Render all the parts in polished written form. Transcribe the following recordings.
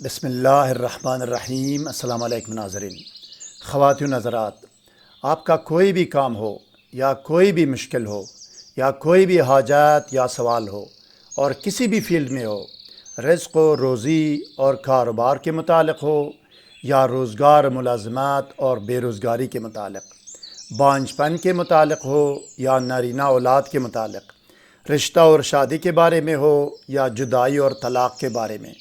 بسم اللہ الرحمن الرحیم۔ السلام علیکم ناظرین، خواتین حضرات، آپ کا کوئی بھی کام ہو یا کوئی بھی مشکل ہو یا کوئی بھی حاجات یا سوال ہو اور کسی بھی فیلڈ میں ہو، رزق و روزی اور کاروبار کے متعلق ہو یا روزگار ملازمات اور بے روزگاری کے متعلق، بانجھ پن کے متعلق ہو یا نارینہ اولاد کے متعلق، رشتہ اور شادی کے بارے میں ہو یا جدائی اور طلاق کے بارے میں،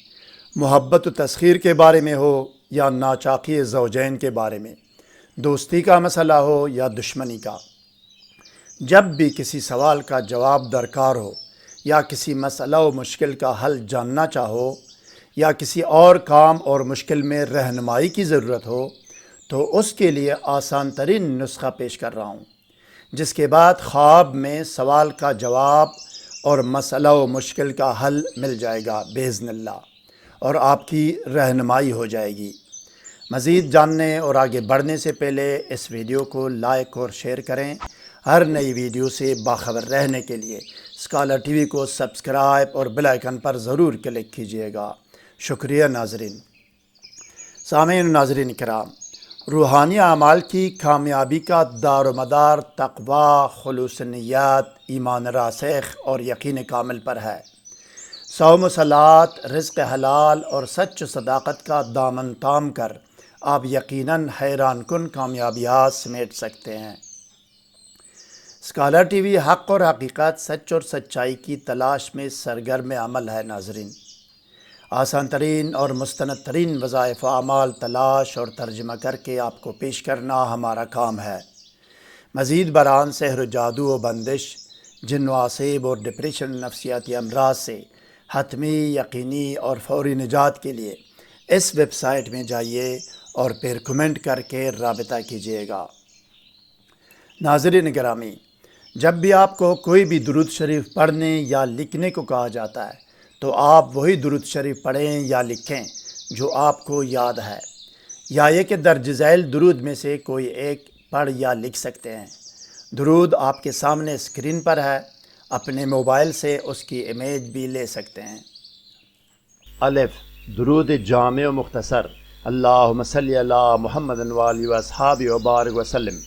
محبت و تسخیر کے بارے میں ہو یا ناچاقی زوجین کے بارے میں، دوستی کا مسئلہ ہو یا دشمنی کا، جب بھی کسی سوال کا جواب درکار ہو یا کسی مسئلہ و مشکل کا حل جاننا چاہو یا کسی اور کام اور مشکل میں رہنمائی کی ضرورت ہو تو اس کے لیے آسان ترین نسخہ پیش کر رہا ہوں، جس کے بعد خواب میں سوال کا جواب اور مسئلہ و مشکل کا حل مل جائے گا باذن اللہ، اور آپ کی رہنمائی ہو جائے گی۔ مزید جاننے اور آگے بڑھنے سے پہلے اس ویڈیو کو لائک اور شیئر کریں۔ ہر نئی ویڈیو سے باخبر رہنے کے لیے اسکالر ٹی وی کو سبسکرائب اور بیل آئیکن پر ضرور کلک کیجیے گا۔ شکریہ ناظرین۔ سامعین و ناظرین کرام، روحانی اعمال کی کامیابی کا دار و مدار تقوی، خلوص نیت، ایمان راسخ اور یقین کامل پر ہے۔ صوم و صلات، رزق حلال اور سچ و صداقت کا دامن تام کر آپ یقیناً حیران کن کامیابیات سمیٹ سکتے ہیں۔ اسکالر ٹی وی حق اور حقیقت، سچ اور سچائی کی تلاش میں سرگرم عمل ہے ناظرین۔ آسان ترین اور مستند ترین وظائف و اعمال تلاش اور ترجمہ کر کے آپ کو پیش کرنا ہمارا کام ہے۔ مزید برآں سحر و جادو و بندش، جن و آسیب اور ڈپریشن، نفسیاتی امراض سے حتمی، یقینی اور فوری نجات کے لیے اس ویب سائٹ میں جائیے اور پھر کمنٹ کر کے رابطہ کیجیے گا۔ ناظرین گرامی، جب بھی آپ کو کوئی بھی درود شریف پڑھنے یا لکھنے کو کہا جاتا ہے تو آپ وہی درود شریف پڑھیں یا لکھیں جو آپ کو یاد ہے، یا یہ کہ درج ذیل درود میں سے کوئی ایک پڑھ یا لکھ سکتے ہیں۔ درود آپ کے سامنے اسکرین پر ہے، اپنے موبائل سے اس کی امیج بھی لے سکتے ہیں۔ الف، درود جامع و مختصر، اللہم صلی علی محمد وآلہ واصحابہ وبارک وسلم۔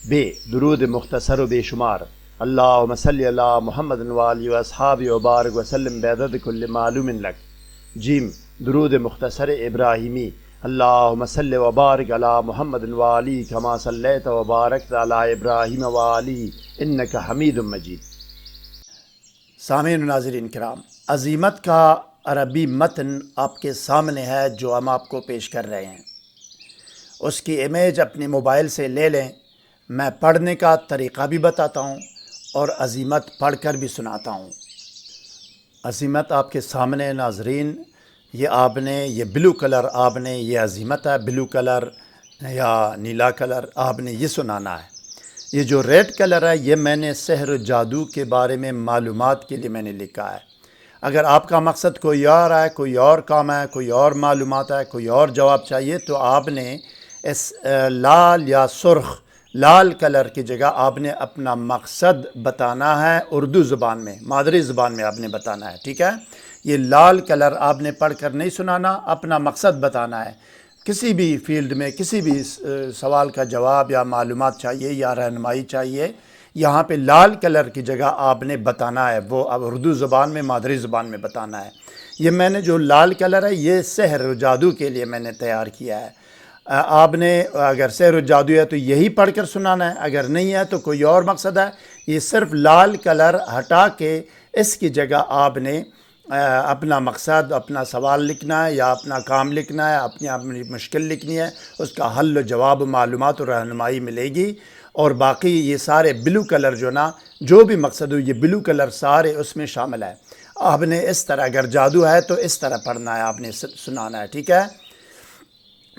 ب، درود مختصر و بے شمار، اللہم صلی علی محمد وآلہ واصحابہ وبارک وسلم بعدد کل معلوم لک۔ جیم، درود مختصر ابراہیمی، اللہم صلی وبارک علی محمد وآلہ کما صلیت وبارکت علی ابراہیم وآلہ انک حمید مجید۔ سامعین و ناظرین کرام، عزیمت کا عربی متن آپ کے سامنے ہے جو ہم آپ کو پیش کر رہے ہیں۔ اس کی امیج اپنے موبائل سے لے لیں۔ میں پڑھنے کا طریقہ بھی بتاتا ہوں اور عزیمت پڑھ کر بھی سناتا ہوں۔ عزیمت آپ کے سامنے ناظرین، یہ بلو کلر آپ نے، یہ عزیمت ہے، بلو کلر یا نیلا کلر آپ نے یہ سنانا ہے۔ یہ جو ریڈ کلر ہے یہ میں نے سحر و جادو کے بارے میں معلومات کے لیے میں نے لکھا ہے۔ اگر آپ کا مقصد کوئی اور ہے، کوئی اور کام ہے، کوئی اور معلومات ہے، کوئی اور جواب چاہیے، تو آپ نے اس لال یا سرخ لال کلر کی جگہ آپ نے اپنا مقصد بتانا ہے، اردو زبان میں، مادری زبان میں آپ نے بتانا ہے، ٹھیک ہے؟ یہ لال کلر آپ نے پڑھ کر نہیں سنانا، اپنا مقصد بتانا ہے۔ کسی بھی فیلڈ میں کسی بھی سوال کا جواب یا معلومات چاہیے یا رہنمائی چاہیے، یہاں پہ لال کلر کی جگہ آپ نے بتانا ہے، وہ اب اردو زبان میں، مادری زبان میں بتانا ہے۔ یہ میں نے جو لال کلر ہے یہ سحر و جادو کے لیے میں نے تیار کیا ہے۔ آپ نے اگر سحر و جادو ہے تو یہی پڑھ کر سنانا ہے، اگر نہیں ہے تو کوئی اور مقصد ہے۔ یہ صرف لال کلر ہٹا کے اس کی جگہ آپ نے اپنا مقصد، اپنا سوال لکھنا ہے یا اپنا کام لکھنا ہے، اپنی مشکل لکھنی ہے، اس کا حل و جواب، معلومات اور رہنمائی ملے گی۔ اور باقی یہ سارے بلو کلر جو بھی مقصد ہو، یہ بلو کلر سارے اس میں شامل ہے۔ آپ نے اس طرح، اگر جادو ہے تو اس طرح پڑھنا ہے، آپ نے سنانا ہے، ٹھیک ہے؟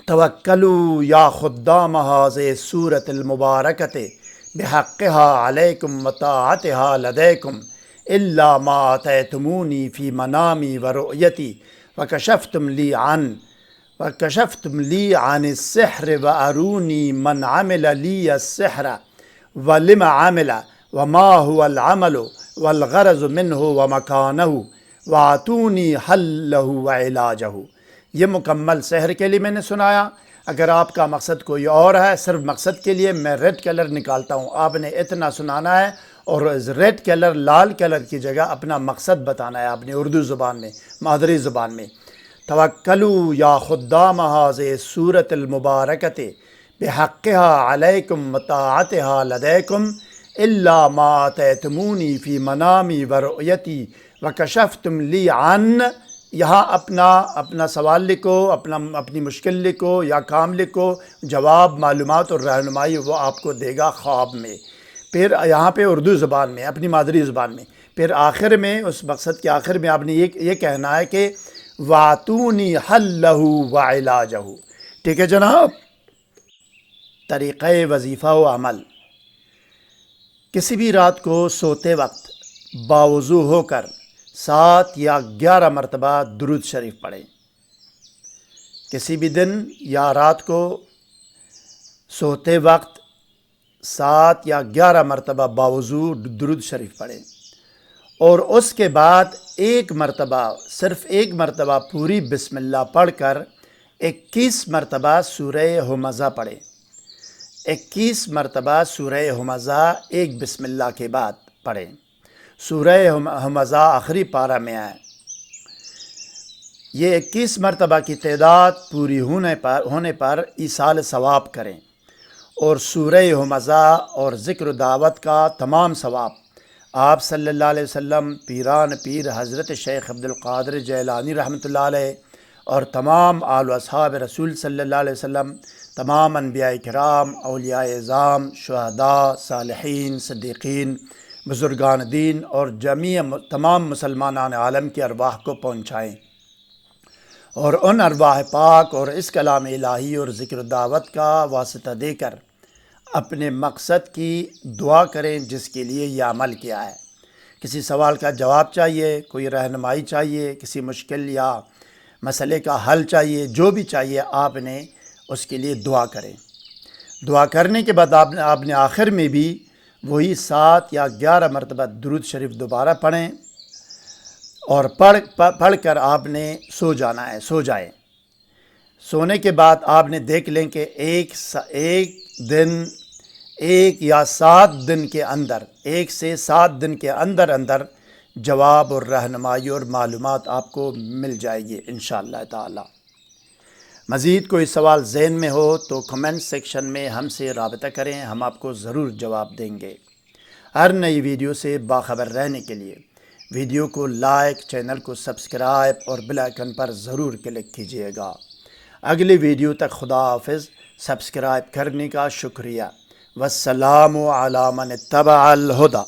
توکلوا یا خدام هذه السورة المبارکة بحقها علیکم وطاعتها لدیکم الا ما اتیتمونی فی منامی ورؤیتی وکشفتم لی عن السحر وارونی من عمل لی السحر ولم عمل وما هو العمل والغرض منه ومکانه واتونی حلہ وعلاجہ۔ یہ مکمل سحر کے لیے میں نے سنایا۔ اگر آپ کا مقصد کوئی اور ہے، صرف مقصد کے لیے میں ریڈ کلر نکالتا ہوں، آپ نے اتنا سنانا ہے اور ریڈ کلر لال کلر کی جگہ اپنا مقصد بتانا ہے اپنی اردو زبان میں، مادری زبان میں۔ توکلوا یا خدام هذه السورة المبارکۃ بحقها علیکم وطاعتها لدیکم الا ما اتیتمونی فی منامی ورؤیتی وکشفتم لی عن۔ یہاں اپنا سوال لکھو، اپنی مشکل لکھو یا کام لکھو، جواب، معلومات اور رہنمائی وہ آپ کو دے گا خواب میں۔ پھر یہاں پہ اردو زبان میں، اپنی مادری زبان میں۔ پھر آخر میں، اس مقصد کے آخر میں آپ نے یہ کہنا ہے کہ وَاتُونِي حَلَّهُ وَعِلَاجَهُ۔ ٹھیک ہے جناب؟ طریقہ وظیفہ و عمل: کسی بھی رات کو سوتے وقت باوضو ہو کر 7 یا 11 مرتبہ درود شریف پڑھیں۔ کسی بھی دن یا رات کو سوتے وقت 7 یا 11 مرتبہ باوضو درود شریف پڑھیں، اور اس کے بعد ایک مرتبہ، صرف ایک مرتبہ پوری بسم اللہ پڑھ کر 21 مرتبہ سورہ ہمزہ پڑھیں۔ 21 مرتبہ سورہ ہمزہ ایک بسم اللہ کے بعد پڑھیں۔ سورہ ہمزہ آخری پارہ میں ہے۔ یہ 21 مرتبہ کی تعداد پوری ہونے پر ایصال ثواب کریں، اور سورہ ہمزہ اور ذکر و دعوت کا تمام ثواب آپ صلی اللہ علیہ وسلم، پیران پیر حضرت شیخ عبدالقادر جیلانی رحمۃ اللہ علیہ، اور تمام آل و اصحاب رسول صلی اللہ علیہ وسلم، تمام انبیاء کرام، اولیاء اعظام، شہداء، صالحین، صدیقین، بزرگان دین اور تمام مسلمانان عالم کی ارواح کو پہنچائیں، اور ان ارواح پاک اور اس کلام الہی اور ذکر و دعوت کا واسطہ دے کر اپنے مقصد کی دعا کریں جس کے لیے یہ عمل کیا ہے۔ کسی سوال کا جواب چاہیے، کوئی رہنمائی چاہیے، کسی مشکل یا مسئلے کا حل چاہیے، جو بھی چاہیے آپ نے اس کے لیے دعا کریں۔ دعا کرنے کے بعد آپ نے آخر میں بھی وہی 7 یا 11 مرتبہ درود شریف دوبارہ پڑھیں، اور پڑھ کر آپ نے سو جائیں۔ سونے کے بعد آپ نے دیکھ لیں کہ ایک یا 7 دن کے اندر، 1 سے 7 دن کے اندر جواب اور رہنمائی اور معلومات آپ کو مل جائے گی انشاءاللہ تعالی۔ مزید کوئی سوال ذہن میں ہو تو کمنٹ سیکشن میں ہم سے رابطہ کریں، ہم آپ کو ضرور جواب دیں گے۔ ہر نئی ویڈیو سے باخبر رہنے کے لیے ویڈیو کو لائک، چینل کو سبسکرائب اور بیل آئیکن پر ضرور کلک کیجیے گا۔ اگلی ویڈیو تک خدا حافظ۔ سبسکرائب کرنے کا شکریہ۔ والسلام علی من اتبع الہدی۔